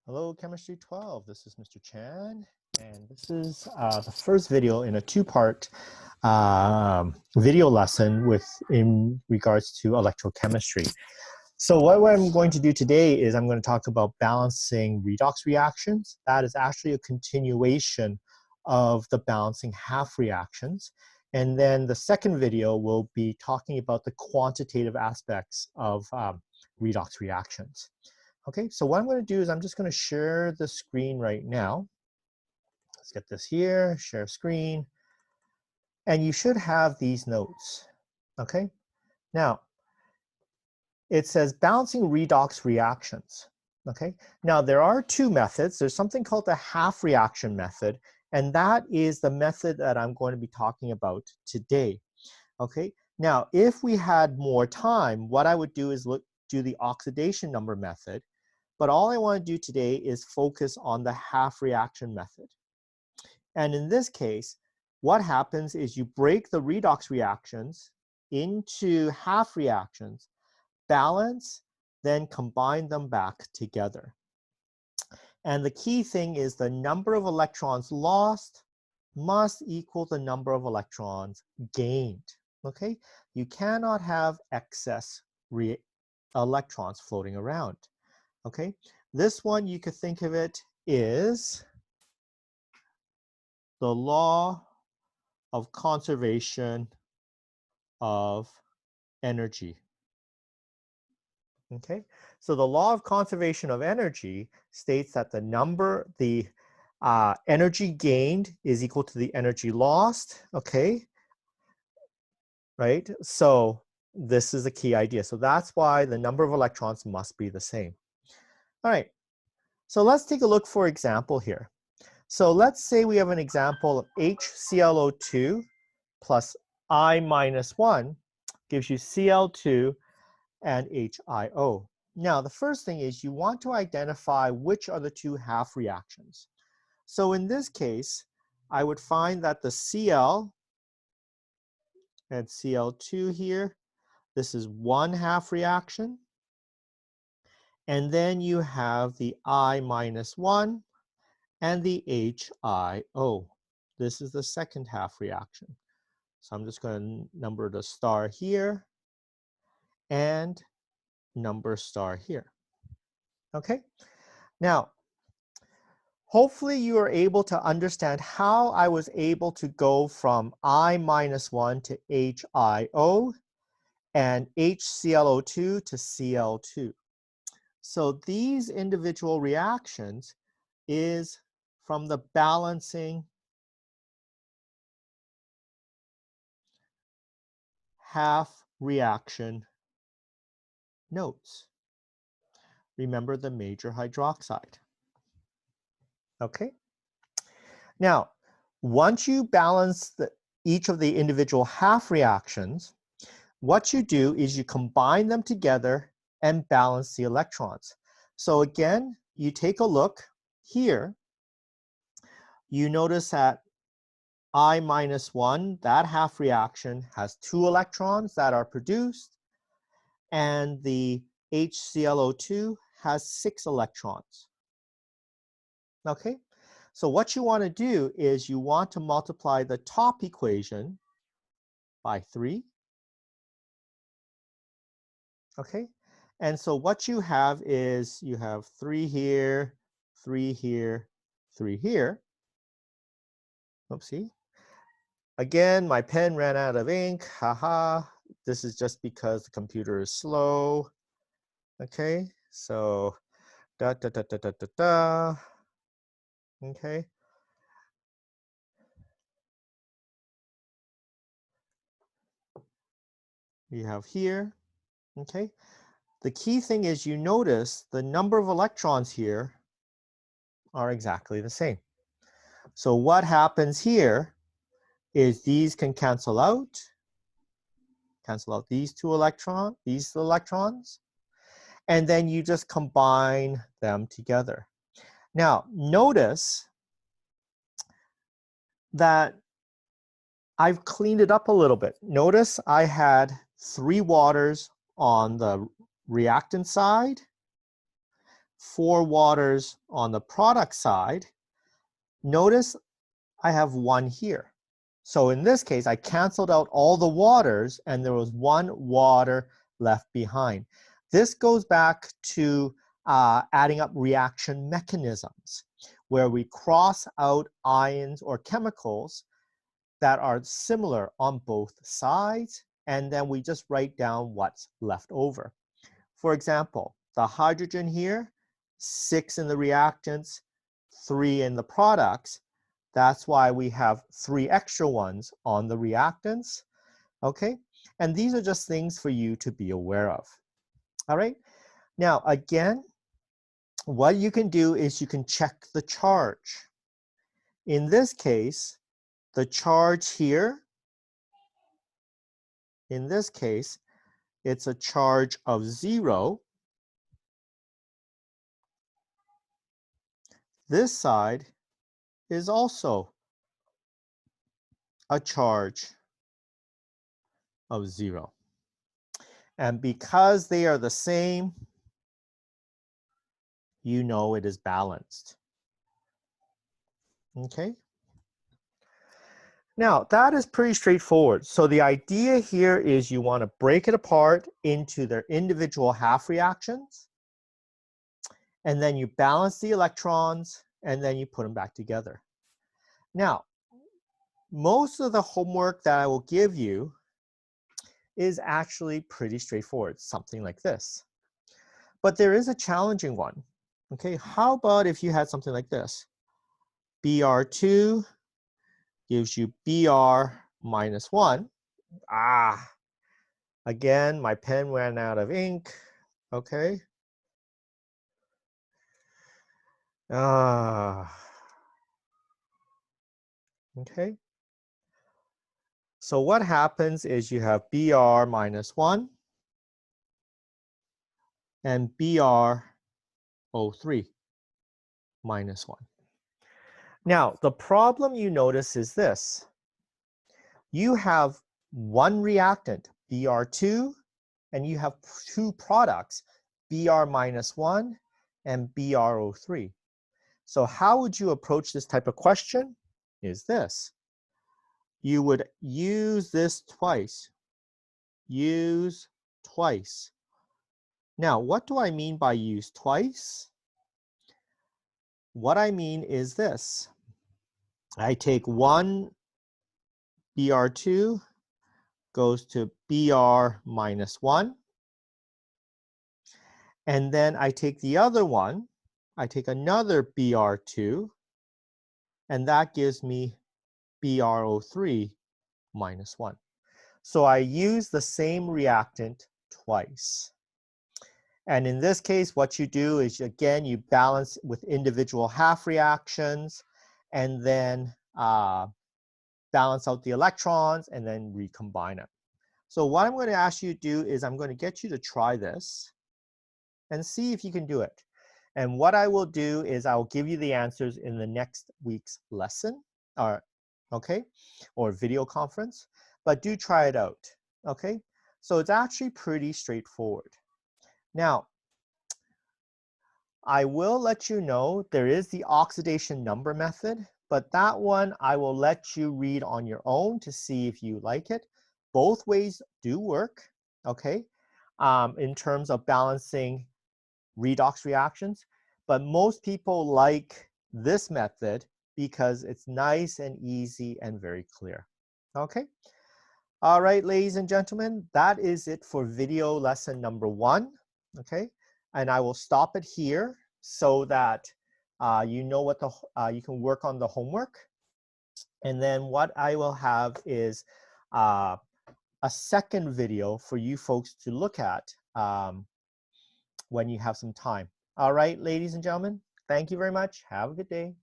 Hello, Chemistry 12. This is Mr. Chan, and this is the first video in a two-part video lesson in regards to electrochemistry. So what I'm going to do today is I'm going to talk about balancing redox reactions. That is actually a continuation of the balancing half reactions. And then the second video will be talking about the quantitative aspects of redox reactions. Okay, so what I'm going to do is I'm just going to share the screen right now. Let's get this here, share screen. And you should have these notes. Okay, now it says balancing redox reactions. Okay, now there are two methods. There's something called the half reaction method, and that is the method that I'm going to be talking about today. Okay, now if we had more time, what I would do is do the oxidation number method. But all I want to do today is focus on the half reaction method. And in this case, what happens is you break the redox reactions into half reactions, balance, then combine them back together. And the key thing is the number of electrons lost must equal the number of electrons gained. Okay? You cannot have excess electrons floating around. Okay, this one you could think of it is the law of conservation of energy. Okay, so the law of conservation of energy states that the energy gained is equal to the energy lost. Okay, right? So this is the key idea. So that's why the number of electrons must be the same. All right, so let's take a look for example here. So let's say we have an example of HClO2 plus I minus 1 gives you Cl2 and HIO. Now, the first thing is you want to identify which are the two half reactions. So in this case, I would find that the Cl and Cl2 here, this is one half reaction. And then you have the I minus 1 and the HIO. This is the second half reaction. So I'm just going to number the star here and number star here. Okay? Now, hopefully you are able to understand how I was able to go from I minus 1 to HIO and HClO2 to Cl2. So these individual reactions is from the balancing half reaction notes. Remember the major hydroxide. Okay? Now, once you balance each of the individual half reactions, what you do is you combine them together and balance the electrons. So again, you take a look here. You notice that I minus 1, that half reaction has 2 electrons that are produced, and the HClO2 has 6 electrons. Okay, so what you want to do is you want to multiply the top equation by 3. Okay, and so what you have is you have 3 here, 3 here, 3 here. Oopsie. Again, my pen ran out of ink. Haha. This is just because the computer is slow. Okay, so da da da da da da da. Okay. You have here. Okay. The key thing is you notice the number of electrons here are exactly the same. So what happens here is these can cancel out these electrons, and then you just combine them together. Now, notice that I've cleaned it up a little bit. Notice I had 3 waters on the reactant side, 4 waters on the product side, notice I have 1 here. So in this case, I canceled out all the waters and there was 1 water left behind. This goes back to adding up reaction mechanisms, where we cross out ions or chemicals that are similar on both sides, and then we just write down what's left over. For example, the hydrogen here, 6 in the reactants, 3 in the products. That's why we have 3 extra ones on the reactants, okay? And these are just things for you to be aware of, all right? Now, again, what you can do is you can check the charge. In this case, the charge here, in this case, it's a charge of 0. This side is also a charge of 0. And because they are the same, you know it is balanced. Okay? Now, that is pretty straightforward. So the idea here is you want to break it apart into their individual half reactions, and then you balance the electrons, and then you put them back together. Now, most of the homework that I will give you is actually pretty straightforward, something like this. But there is a challenging one. Okay, how about if you had something like this? Br2 gives you Br minus 1. Again, my pen ran out of ink. Okay. Okay. So what happens is you have Br minus 1 and Br O3 minus 1. Now, the problem you notice is this. You have one reactant, Br2, and you have 2 products, Br minus 1 and BrO3. So how would you approach this type of question? Is this. You would use this twice. Use twice. Now, what do I mean by use twice? What I mean is this. I take one Br2, goes to Br minus 1, and then I take the other one, I take another Br2, and that gives me BrO3 minus 1. So I use the same reactant twice. And in this case, what you do is, again, you balance with individual half reactions, and then balance out the electrons, and then recombine it. So what I'm going to ask you to do is I'm going to get you to try this and see if you can do it. And what I will do is I will give you the answers in the next week's lesson, or video conference, but do try it out, okay? So it's actually pretty straightforward. Now, I will let you know there is the oxidation number method, but that one I will let you read on your own to see if you like it. Both ways do work, okay, in terms of balancing redox reactions, but most people like this method because it's nice and easy and very clear, okay? All right, ladies and gentlemen, that is it for video lesson number 1, okay? And I will stop it here so that you know what you can work on the homework. And then what I will have is a second video for you folks to look at when you have some time. All right, ladies and gentlemen, thank you very much. Have a good day.